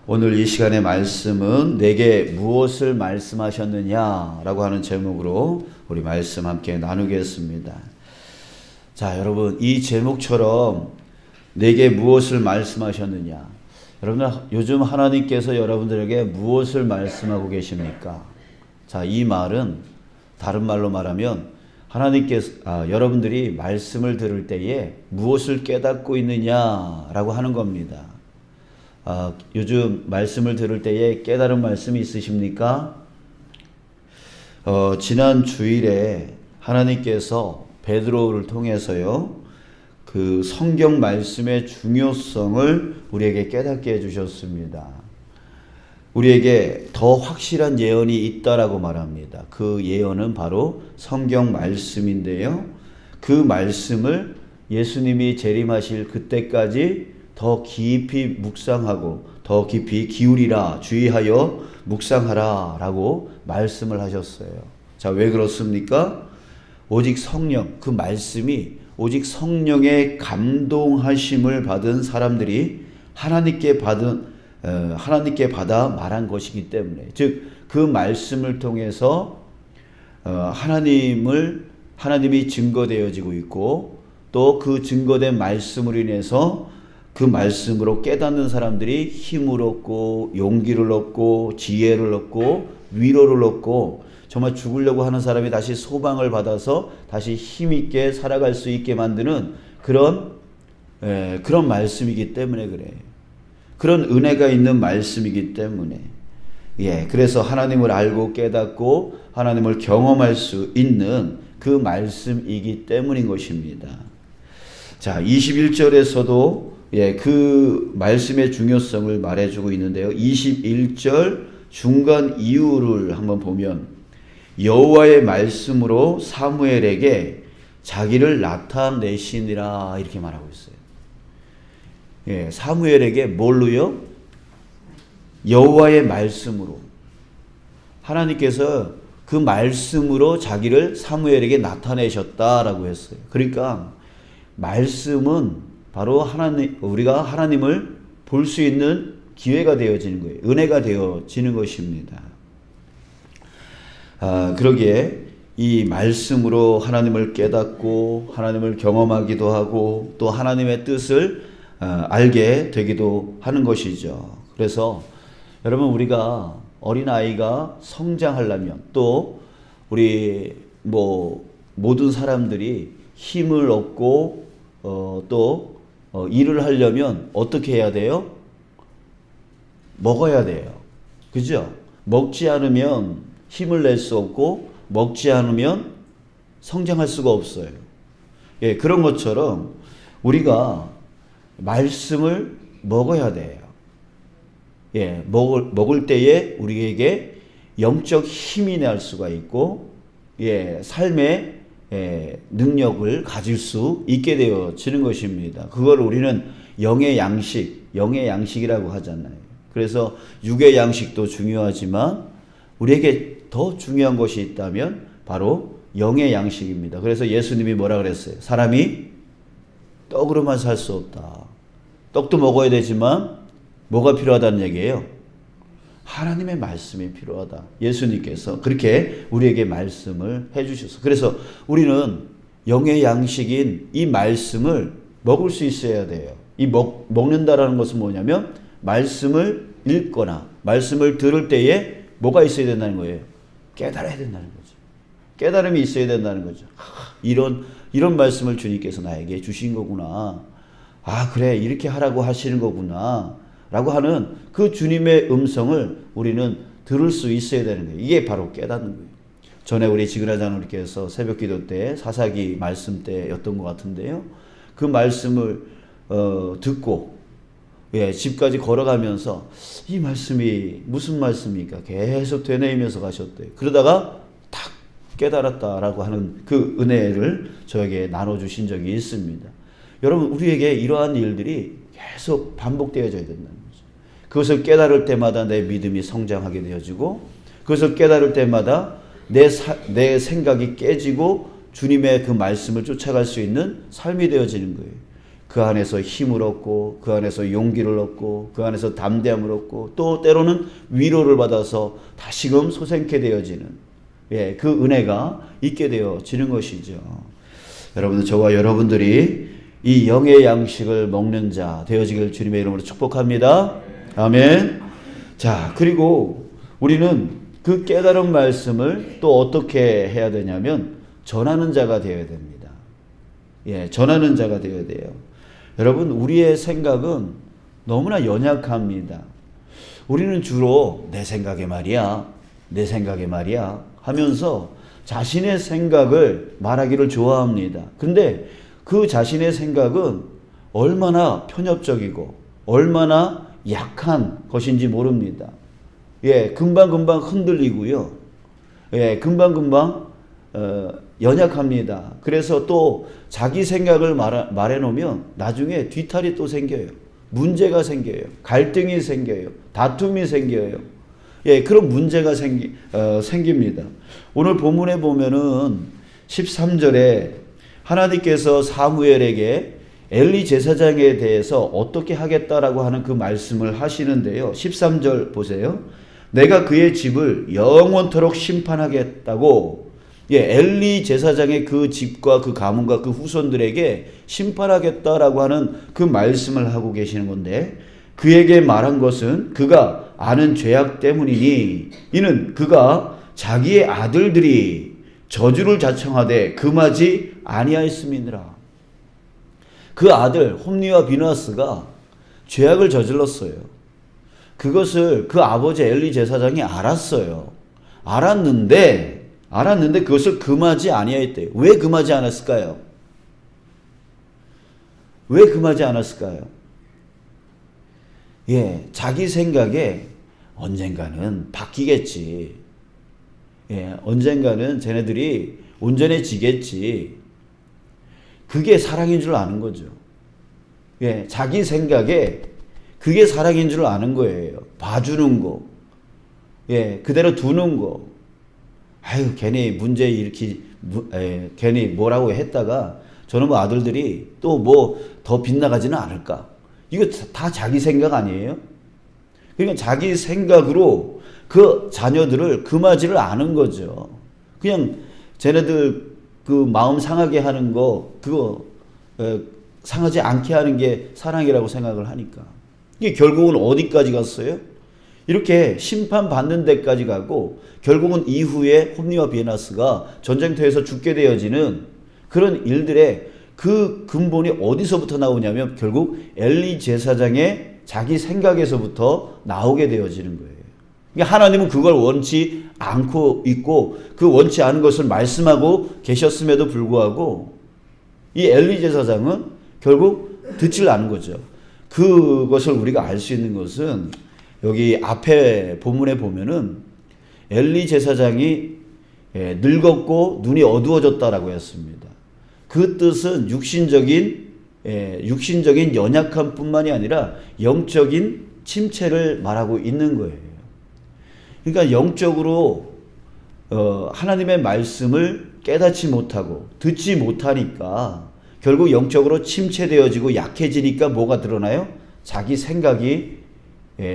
오늘 이 시간의 말씀은 내게 무엇을 말씀하셨느냐 라고 하는 제목으로 우리 말씀 함께 나누겠습니다. 자, 여러분, 이 제목처럼 내게 무엇을 말씀하셨느냐. 여러분, 요즘 하나님께서 여러분들에게 무엇을 말씀하고 계십니까? 자, 이 말은 다른 말로 말하면 하나님께서 여러분들이 말씀을 들을 때에 무엇을 깨닫고 있느냐라고 하는 겁니다. 요즘 말씀을 들을 때에 깨달은 말씀이 있으십니까? 지난 주일에 하나님께서 베드로를 통해서요, 그 성경 말씀의 중요성을 우리에게 깨닫게 해주셨습니다. 우리에게 더 확실한 예언이 있다라고 말합니다. 그 예언은 바로 성경 말씀인데요. 그 말씀을 예수님이 재림하실 그때까지 더 깊이 묵상하고 더 깊이 기울이라, 주의하여 묵상하라 라고 말씀을 하셨어요. 자, 왜 그렇습니까? 오직 성령, 그 말씀이 오직 성령의 감동하심을 받은 사람들이 하나님께 받아 말한 것이기 때문에, 즉 그 말씀을 통해서 하나님이 증거되어지고 있고, 또 그 증거된 말씀으로 인해서 그 말씀으로 깨닫는 사람들이 힘을 얻고 용기를 얻고 지혜를 얻고 위로를 얻고, 정말 죽으려고 하는 사람이 다시 소망을 받아서 다시 힘있게 살아갈 수 있게 만드는 그런 말씀이기 때문에 그래요. 그런 은혜가 있는 말씀이기 때문에, 그래서 하나님을 알고 깨닫고 하나님을 경험할 수 있는 그 말씀이기 때문인 것입니다. 자, 21절에서도 그 말씀의 중요성을 말해주고 있는데요. 21절 중간 이유를 한번 보면, 여호와의 말씀으로 사무엘에게 자기를 나타내시니라 이렇게 말하고 있어요. 사무엘에게 뭘로요? 여호와의 말씀으로. 하나님께서 그 말씀으로 자기를 사무엘에게 나타내셨다라고 했어요. 그러니까 말씀은 바로 우리가 하나님을 볼 수 있는 기회가 되어지는 거예요. 은혜가 되어지는 것입니다. 그러기에 이 말씀으로 하나님을 깨닫고 하나님을 경험하기도 하고 또 하나님의 뜻을 알게 되기도 하는 것이죠. 그래서 여러분, 우리가 어린아이가 성장하려면, 또 우리 모든 사람들이 힘을 얻고 또 일을 하려면 어떻게 해야 돼요? 먹어야 돼요. 그죠? 먹지 않으면 힘을 낼 수 없고, 먹지 않으면 성장할 수가 없어요. 그런 것처럼 우리가 말씀을 먹어야 돼요. 먹을 때에 우리에게 영적 힘이 날 수가 있고, 삶의 능력을 가질 수 있게 되어지는 것입니다. 그걸 우리는 영의 양식이라고 하잖아요. 그래서 육의 양식도 중요하지만 우리에게 더 중요한 것이 있다면 바로 영의 양식입니다. 그래서 예수님이 뭐라 그랬어요? 사람이 떡으로만 살 수 없다. 떡도 먹어야 되지만 뭐가 필요하다는 얘기예요? 하나님의 말씀이 필요하다. 예수님께서 그렇게 우리에게 말씀을 해주셔서, 그래서 우리는 영의 양식인 이 말씀을 먹을 수 있어야 돼요. 이 먹는다라는 것은 뭐냐면, 말씀을 읽거나 말씀을 들을 때에 뭐가 있어야 된다는 거예요? 깨달아야 된다는 거죠. 깨달음이 있어야 된다는 거죠. 이런 말씀을 주님께서 나에게 주신 거구나. 그래, 이렇게 하라고 하시는 거구나 라고 하는 그 주님의 음성을 우리는 들을 수 있어야 되는 거예요. 이게 바로 깨닫는 거예요. 전에 우리 지그라 장로님께서 새벽 기도 때 사사기 말씀 때였던 것 같은데요. 그 말씀을 듣고 집까지 걸어가면서 이 말씀이 무슨 말씀입니까? 계속 되뇌이면서 가셨대요. 그러다가 탁 깨달았다라고 하는 그 은혜를 저에게 나눠주신 적이 있습니다. 여러분, 우리에게 이러한 일들이 계속 반복되어져야 된다는 거죠. 그것을 깨달을 때마다 내 믿음이 성장하게 되어지고, 그것을 깨달을 때마다 내 생각이 깨지고 주님의 그 말씀을 쫓아갈 수 있는 삶이 되어지는 거예요. 그 안에서 힘을 얻고 그 안에서 용기를 얻고 그 안에서 담대함을 얻고 또 때로는 위로를 받아서 다시금 소생케 되어지는 그 은혜가 있게 되어지는 것이죠. 여러분들, 저와 여러분들이 이 영의 양식을 먹는 자 되어지길 주님의 이름으로 축복합니다. 아멘. 자, 그리고 우리는 그 깨달은 말씀을 또 어떻게 해야 되냐면 전하는 자가 되어야 됩니다. 전하는 자가 되어야 돼요. 여러분, 우리의 생각은 너무나 연약합니다. 우리는 주로 내 생각에 말이야, 내 생각에 말이야 하면서 자신의 생각을 말하기를 좋아합니다. 근데 그 자신의 생각은 얼마나 편협적이고 얼마나 약한 것인지 모릅니다. 금방금방 흔들리고요. 금방금방 연약합니다. 그래서 또 자기 생각을 말해놓으면 나중에 뒤탈이 또 생겨요. 문제가 생겨요. 갈등이 생겨요. 다툼이 생겨요. 그런 문제가 생깁니다. 오늘 본문에 보면은 13절에 하나님께서 사무엘에게 엘리 제사장에 대해서 어떻게 하겠다라고 하는 그 말씀을 하시는데요. 13절 보세요. 내가 그의 집을 영원토록 심판하겠다고 엘리 제사장의 그 집과 그 가문과 그 후손들에게 심판하겠다라고 하는 그 말씀을 하고 계시는 건데, 그에게 말한 것은 그가 아는 죄악 때문이니 이는 그가 자기의 아들들이 저주를 자청하되 금하지 아니하였음이니라. 그 아들 홈니와 비느하스가 죄악을 저질렀어요. 그것을 그 아버지 엘리 제사장이 알았어요. 알았는데 그것을 금하지 아니하였대요. 왜 금하지 않았을까요? 왜 금하지 않았을까요? 자기 생각에 언젠가는 바뀌겠지. 언젠가는 쟤네들이 온전해지겠지. 그게 사랑인 줄 아는 거죠. 자기 생각에 그게 사랑인 줄 아는 거예요. 봐주는 거. 그대로 두는 거. 아유, 괜히 문제 일으키, 괜히 뭐라고 했다가 저놈의 아들들이 또 뭐 더 빗나가지는 않을까. 이거 다 자기 생각 아니에요? 그러니까 자기 생각으로 그 자녀들을 금하지를 않은 거죠. 그냥 쟤네들 그 마음 상하게 하는 거, 그거 상하지 않게 하는 게 사랑이라고 생각을 하니까. 이게 결국은 어디까지 갔어요? 이렇게 심판받는 데까지 가고 결국은 이후에 홈니와 비느하스가 전쟁터에서 죽게 되어지는 그런 일들의 그 근본이 어디서부터 나오냐면 결국 엘리 제사장의 자기 생각에서부터 나오게 되어지는 거예요. 그러니까 하나님은 그걸 원치 않고 있고 그 원치 않은 것을 말씀하고 계셨음에도 불구하고 이 엘리 제사장은 결국 듣질 않은 거죠. 그것을 우리가 알 수 있는 것은 여기 앞에 본문에 보면은 엘리 제사장이 늙었고 눈이 어두워졌다라고 했습니다. 그 뜻은 육신적인 연약함 뿐만이 아니라 영적인 침체를 말하고 있는 거예요. 그러니까 영적으로 하나님의 말씀을 깨닫지 못하고 듣지 못하니까 결국 영적으로 침체되어지고 약해지니까 뭐가 드러나요? 자기 생각이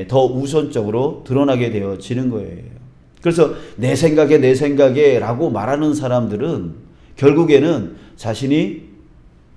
더 우선적으로 드러나게 되어지는 거예요. 그래서 내 생각에 라고 말하는 사람들은 결국에는 자신이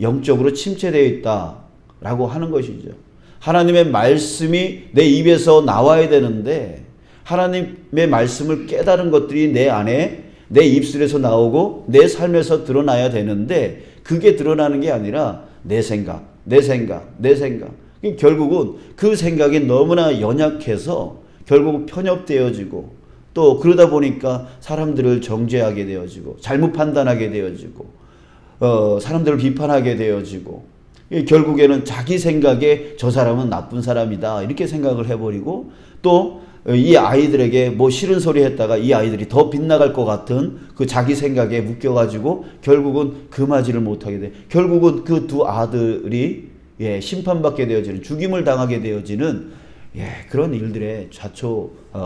영적으로 침체되어 있다라고 하는 것이죠. 하나님의 말씀이 내 입에서 나와야 되는데 하나님의 말씀을 깨달은 것들이 내 안에 내 입술에서 나오고 내 삶에서 드러나야 되는데 그게 드러나는 게 아니라 내 생각. 결국은 그 생각이 너무나 연약해서 결국 편협되어지고 또 그러다 보니까 사람들을 정죄하게 되어지고 잘못 판단하게 되어지고 사람들을 비판하게 되어지고 결국에는 자기 생각에 저 사람은 나쁜 사람이다 이렇게 생각을 해버리고 또 이 아이들에게 뭐 싫은 소리 했다가 이 아이들이 더 빗나갈 것 같은 그 자기 생각에 묶여가지고 결국은 금하지를 못하게 돼. 결국은 그 두 아들이 심판받게 되어지는 죽임을 당하게 되어지는 그런 일들의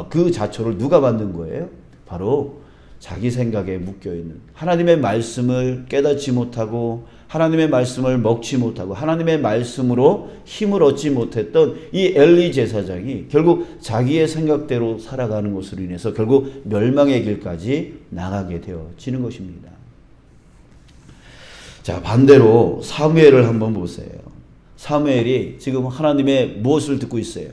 그 자초를 누가 만든 거예요? 바로 자기 생각에 묶여있는 하나님의 말씀을 깨닫지 못하고 하나님의 말씀을 먹지 못하고 하나님의 말씀으로 힘을 얻지 못했던 이 엘리 제사장이 결국 자기의 생각대로 살아가는 것으로 인해서 결국 멸망의 길까지 나가게 되어지는 것입니다. 자, 반대로 사무엘을 한번 보세요. 사무엘이 지금 하나님의 무엇을 듣고 있어요?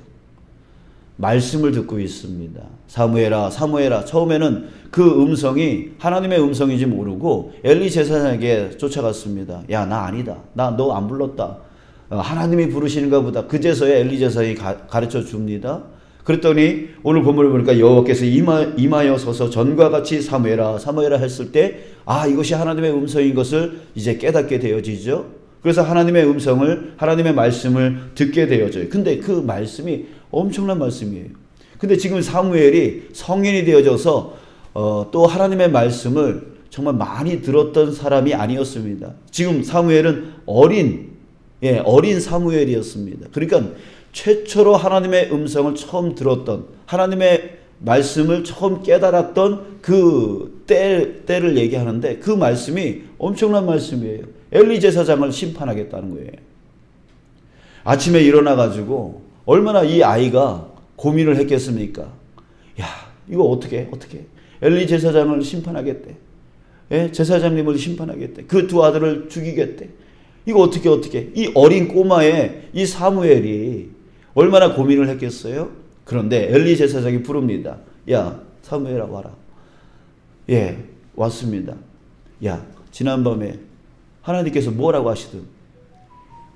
말씀을 듣고 있습니다. 사무엘아, 사무엘아. 처음에는 그 음성이 하나님의 음성인지 모르고 엘리 제사장에게 쫓아갔습니다. 야, 나 아니다. 나 너 안 불렀다. 하나님이 부르시는가 보다. 그제서야 엘리 제사장이 가르쳐 줍니다. 그랬더니 오늘 본문을 보니까 여호와께서 임하여 서서 전과 같이 사무엘아, 사무엘아 했을 때 이것이 하나님의 음성인 것을 이제 깨닫게 되어지죠. 그래서 하나님의 음성을, 하나님의 말씀을 듣게 되어져요. 근데 그 말씀이 엄청난 말씀이에요. 근데 지금 사무엘이 성인이 되어져서 또 하나님의 말씀을 정말 많이 들었던 사람이 아니었습니다. 지금 사무엘은 어린 사무엘이었습니다. 그러니까 최초로 하나님의 음성을 처음 들었던, 하나님의 말씀을 처음 깨달았던 그 때를 얘기하는데 그 말씀이 엄청난 말씀이에요. 엘리 제사장을 심판하겠다는 거예요. 아침에 일어나가지고 얼마나 이 아이가 고민을 했겠습니까? 야, 이거 어떻게 엘리 제사장을 심판하겠대. 제사장님을 심판하겠대. 그 두 아들을 죽이겠대. 이거 어떻게 이 어린 꼬마의 이 사무엘이 얼마나 고민을 했겠어요? 그런데 엘리 제사장이 부릅니다. 야, 사무엘아 와라. 왔습니다. 야, 지난밤에 하나님께서 뭐라고 하시든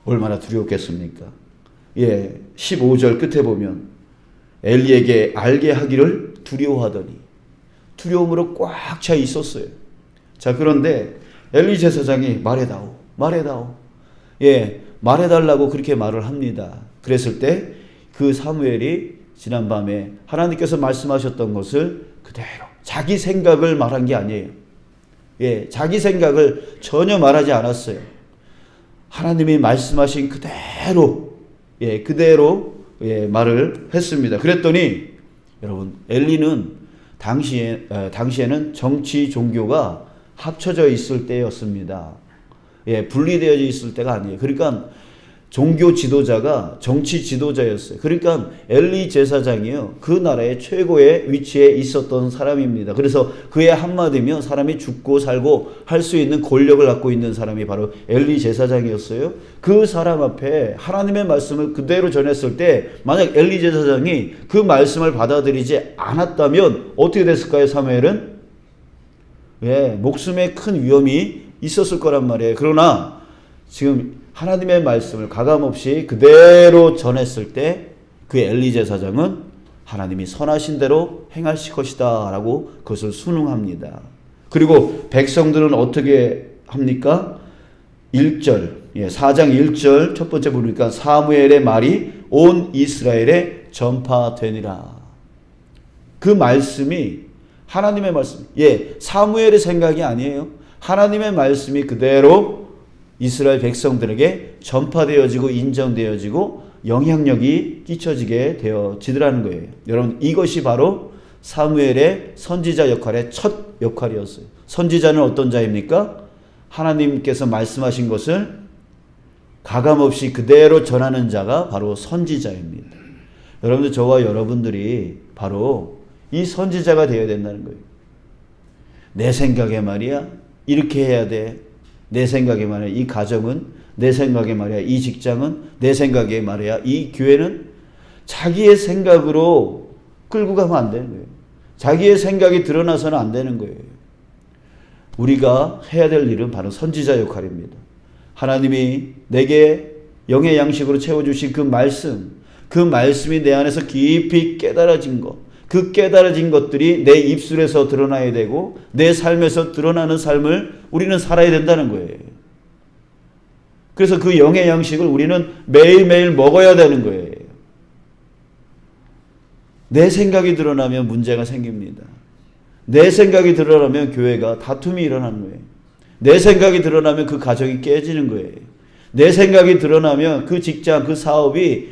얼마나 두려웠겠습니까? 15절 끝에 보면 엘리에게 알게 하기를 두려워하더니 두려움으로 꽉 차 있었어요. 자, 그런데 엘리 제사장이 말해다오. 말해달라고 그렇게 말을 합니다. 그랬을 때 그 사무엘이 지난밤에 하나님께서 말씀하셨던 것을 그대로 자기 생각을 말한 게 아니에요. 자기 생각을 전혀 말하지 않았어요. 하나님이 말씀하신 그대로 말을 했습니다. 그랬더니 여러분, 엘리는 당시에는 정치 종교가 합쳐져 있을 때였습니다. 분리되어져 있을 때가 아니에요. 그러니까 종교 지도자가 정치 지도자였어요. 그러니까 엘리 제사장이요, 그 나라의 최고의 위치에 있었던 사람입니다. 그래서 그의 한마디면 사람이 죽고 살고 할 수 있는 권력을 갖고 있는 사람이 바로 엘리 제사장이었어요. 그 사람 앞에 하나님의 말씀을 그대로 전했을 때 만약 엘리 제사장이 그 말씀을 받아들이지 않았다면 어떻게 됐을까요? 사무엘은 목숨에 큰 위험이 있었을 거란 말이에요. 그러나 지금 하나님의 말씀을 가감없이 그대로 전했을 때 그 엘리 제사장은 하나님이 선하신 대로 행하실 것이다 라고 그것을 순응합니다. 그리고 백성들은 어떻게 합니까? 1절, 4장 1절 첫 번째 보니까 사무엘의 말이 온 이스라엘에 전파되니라. 그 말씀이 하나님의 말씀, 사무엘의 생각이 아니에요. 하나님의 말씀이 그대로 이스라엘 백성들에게 전파되어지고 인정되어지고 영향력이 끼쳐지게 되어지더라는 거예요. 여러분, 이것이 바로 사무엘의 선지자 역할의 첫 역할이었어요. 선지자는 어떤 자입니까? 하나님께서 말씀하신 것을 가감없이 그대로 전하는 자가 바로 선지자입니다. 여러분들, 저와 여러분들이 바로 이 선지자가 되어야 된다는 거예요. 내 생각에 말이야, 이렇게 해야 돼. 내 생각에 말이야, 이 가정은, 내 생각에 말이야, 이 직장은, 내 생각에 말이야, 이 교회는, 자기의 생각으로 끌고 가면 안 되는 거예요. 자기의 생각이 드러나서는 안 되는 거예요. 우리가 해야 될 일은 바로 선지자 역할입니다. 하나님이 내게 영의 양식으로 채워주신 그 말씀이 내 안에서 깊이 깨달아진 것, 그 깨달아진 것들이 내 입술에서 드러나야 되고 내 삶에서 드러나는 삶을 우리는 살아야 된다는 거예요. 그래서 그 영의 양식을 우리는 매일매일 먹어야 되는 거예요. 내 생각이 드러나면 문제가 생깁니다. 내 생각이 드러나면 교회가 다툼이 일어나는 거예요. 내 생각이 드러나면 그 가정이 깨지는 거예요. 내 생각이 드러나면 그 직장, 그 사업이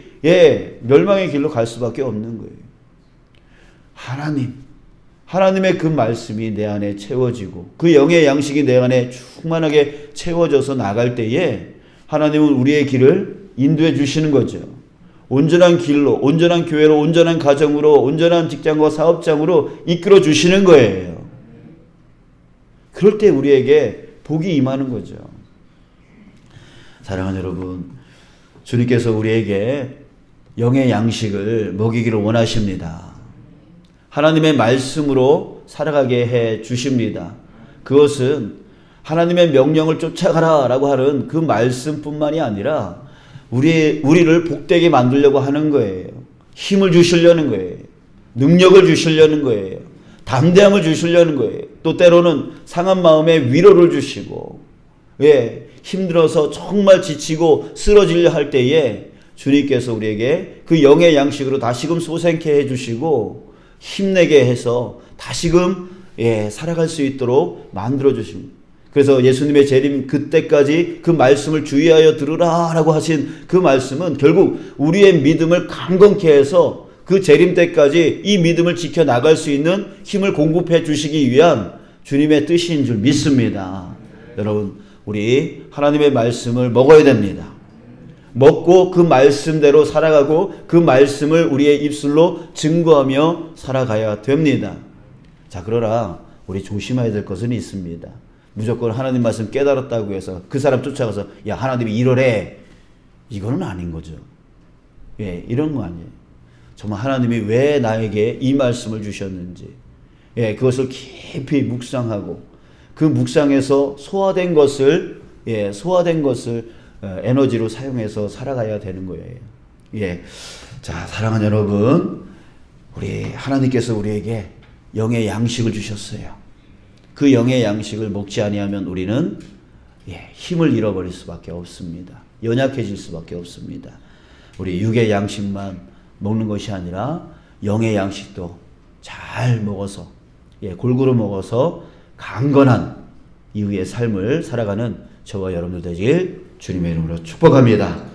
하나님의 그 말씀이 내 안에 채워지고 그 영의 양식이 내 안에 충만하게 채워져서 나갈 때에 하나님은 우리의 길을 인도해 주시는 거죠. 온전한 길로, 온전한 교회로, 온전한 가정으로, 온전한 직장과 사업장으로 이끌어 주시는 거예요. 그럴 때 우리에게 복이 임하는 거죠. 사랑하는 여러분, 주님께서 우리에게 영의 양식을 먹이기를 원하십니다. 하나님의 말씀으로 살아가게 해 주십니다. 그것은 하나님의 명령을 쫓아가라 라고 하는 그 말씀뿐만이 아니라 우리를 복되게 만들려고 하는 거예요. 힘을 주시려는 거예요. 능력을 주시려는 거예요. 담대함을 주시려는 거예요. 또 때로는 상한 마음에 위로를 주시고, 힘들어서 정말 지치고 쓰러지려 할 때에 주님께서 우리에게 그 영의 양식으로 다시금 솟아게 해주시고 힘내게 해서 다시금 살아갈 수 있도록 만들어 주십니다. 그래서 예수님의 재림 그때까지 그 말씀을 주의하여 들으라 라고 하신 그 말씀은 결국 우리의 믿음을 강건케 해서 그 재림 때까지 이 믿음을 지켜나갈 수 있는 힘을 공급해 주시기 위한 주님의 뜻인 줄 믿습니다. 여러분, 우리 하나님의 말씀을 먹어야 됩니다. 먹고 그 말씀대로 살아가고 그 말씀을 우리의 입술로 증거하며 살아가야 됩니다. 자, 그러나 우리 조심해야 될 것은 있습니다. 무조건 하나님 말씀 깨달았다고 해서 그 사람 쫓아가서 야, 하나님이 이러래, 이거는 아닌 거죠. 이런 거 아니에요. 정말 하나님이 왜 나에게 이 말씀을 주셨는지, 그것을 깊이 묵상하고 그 묵상에서 소화된 것을 에너지로 사용해서 살아가야 되는 거예요. 자, 사랑하는 여러분, 우리 하나님께서 우리에게 영의 양식을 주셨어요. 그 영의 양식을 먹지 아니하면 우리는 힘을 잃어버릴 수밖에 없습니다. 연약해질 수밖에 없습니다. 우리 육의 양식만 먹는 것이 아니라 영의 양식도 잘 먹어서 골고루 먹어서 강건한 이후의 삶을 살아가는 저와 여러분들 되길 주님의 이름으로 축복합니다.